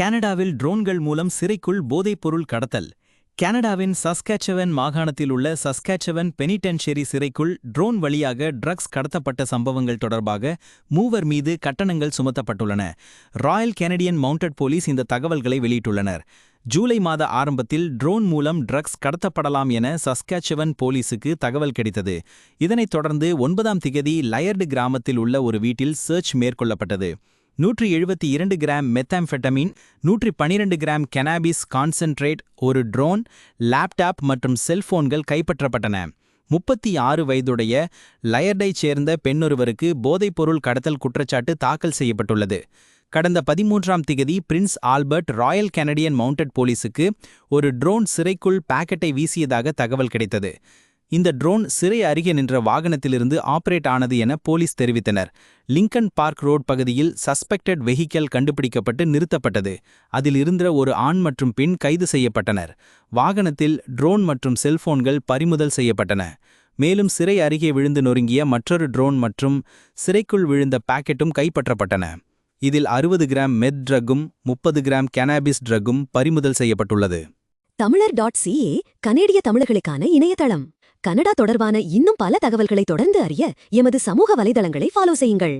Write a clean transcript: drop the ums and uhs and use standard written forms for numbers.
கனடாவில் ட்ரோன்கள் மூலம் சிறைக்குள் போதைப்பொருள் கடத்தல். கனடாவின் சஸ்கேச்சவன் மாகாணத்தில் உள்ள சஸ்கேச்சவன் பெனிடென்ஷரி சிறைக்குள் ட்ரோன் வழியாக ட்ரக்ஸ் கடத்தப்பட்ட சம்பவங்கள் தொடர்பாக மூவர் மீது கட்டணங்கள் சுமத்தப்பட்டுள்ளன. ராயல் கெனடியன் மவுண்டட் போலீஸ் இந்த தகவல்களை வெளியிட்டுள்ளனர். ஜூலை மாத ஆரம்பத்தில் ட்ரோன் மூலம் ட்ரக்ஸ் கடத்தப்படலாம் என சஸ்கேச்சவன் போலீசுக்கு தகவல் கிடைத்தது. இதனைத் தொடர்ந்து 9ஆம் திகதி லயர்டு கிராமத்தில் உள்ள ஒரு வீட்டில் சர்ச் மேற்கொள்ளப்பட்டது. 172 கிராம் மெத்தாம்ஃபெட்டமின், 112 கிராம் கெனாபிஸ் கான்சென்ட்ரேட், ஒரு ட்ரோன், லேப்டாப் மற்றும் செல்போன்கள் கைப்பற்றப்பட்டன. 36 வயதுடைய லயர்டைச் சேர்ந்த பெண்ணொருவருக்கு போதைப்பொருள் கடத்தல் குற்றச்சாட்டு தாக்கல் செய்யப்பட்டுள்ளது. கடந்த 13ஆம் திகதி Prince Albert Royal Canadian mounted போலீசுக்கு ஒரு ட்ரோன் சிறைக்குள் பாக்கெட்டை வீசியதாக தகவல் கிடைத்தது. இந்த ட்ரோன் சிறை அருகே நின்ற வாகனத்திலிருந்து ஆபரேட் ஆனது என போலீஸ் தெரிவித்தனர். லிங்கன் பார்க் ரோட் பகுதியில் சஸ்பெக்டட் வெஹிக்கிள் கண்டுபிடிக்கப்பட்டு நிறுத்தப்பட்டது. அதில் இருந்த ஒரு ஆண் மற்றும் பெண் கைது செய்யப்பட்டனர். வாகனத்தில் ட்ரோன் மற்றும் செல்போன்கள் பறிமுதல் செய்யப்பட்டன. மேலும் சிறை அருகே விழுந்து நொறுங்கிய மற்றொரு ட்ரோன் மற்றும் சிறைக்குள் விழுந்த பாக்கெட்டும் கைப்பற்றப்பட்டன. இதில் 60 கிராம் மெத் ட்ரக்கும் 30 கிராம் கெனாபிஸ் ட்ரக்கும் பறிமுதல் செய்யப்பட்டுள்ளது. தமிழர்.ca கனேடிய தமிழர்களுக்கான இணையதளம். கனடா தொடர்பான இன்னும் பல தகவல்களை தொடர்ந்து அறிய எமது சமூக வலைதளங்களை ஃபாலோ செய்யுங்கள்.